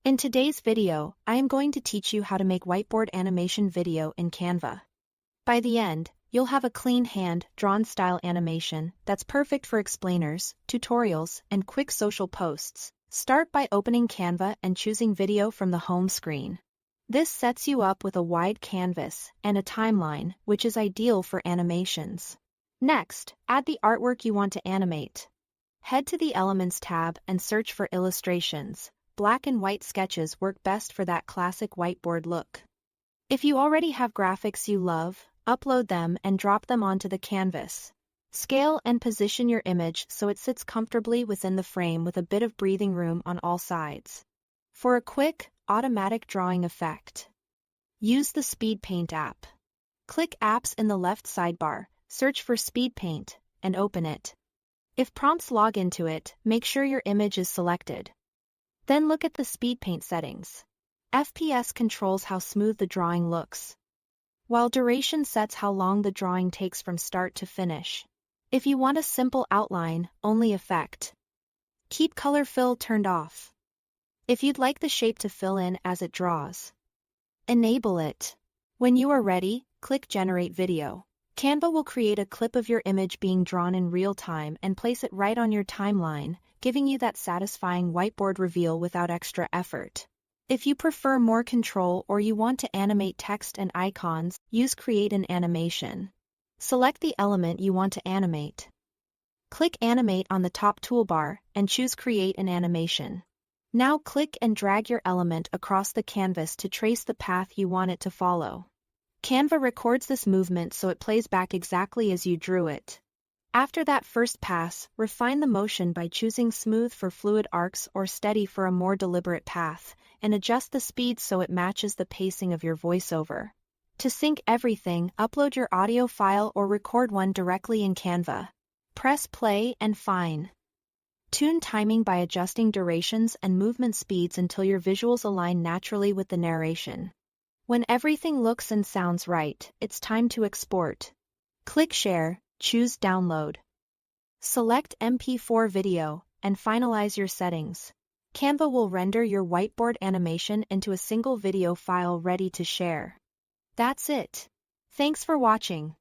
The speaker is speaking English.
In today's video, I am going to teach you how to make whiteboard animation video in Canva. By the end, you'll have a clean hand-drawn style animation that's perfect for explainers, tutorials, and quick social posts. Start by opening Canva and choosing video from the home screen. This sets you up with a wide canvas and a timeline, which is ideal for animations. Next, add the artwork you want to animate. Head to the Elements tab and search for illustrations. Black and white sketches work best for that classic whiteboard look. If you already have graphics you love, upload them and drop them onto the canvas. Scale and position your image so it sits comfortably within the frame with a bit of breathing room on all sides. For a quick, automatic drawing effect, use the Speed Paint app. Click Apps in the left sidebar, search for Speed Paint, and open it. If prompts log into it, make sure your image is selected. Then look at the Speed Paint settings. FPS controls how smooth the drawing looks, while duration sets how long the drawing takes from start to finish. If you want a simple outline, only Effect. Keep Color Fill turned off. If you'd like the shape to fill in as it draws, enable it. When you are ready, click Generate Video. Canva will create a clip of your image being drawn in real time and place it right on your timeline, giving you that satisfying whiteboard reveal without extra effort. If you prefer more control or you want to animate text and icons, use Create an Animation. Select the element you want to animate. Click Animate on the top toolbar and choose Create an Animation. Now click and drag your element across the canvas to trace the path you want it to follow. Canva records this movement so it plays back exactly as you drew it. After that first pass, refine the motion by choosing Smooth for fluid arcs or Steady for a more deliberate path, and adjust the speed so it matches the pacing of your voiceover. To sync everything, upload your audio file or record one directly in Canva. Press play and fine. Tune timing by adjusting durations and movement speeds until your visuals align naturally with the narration. When everything looks and sounds right, it's time to export. Click Share, choose Download. Select MP4 video, and finalize your settings. Canva will render your whiteboard animation into a single video file ready to share. That's it. Thanks for watching.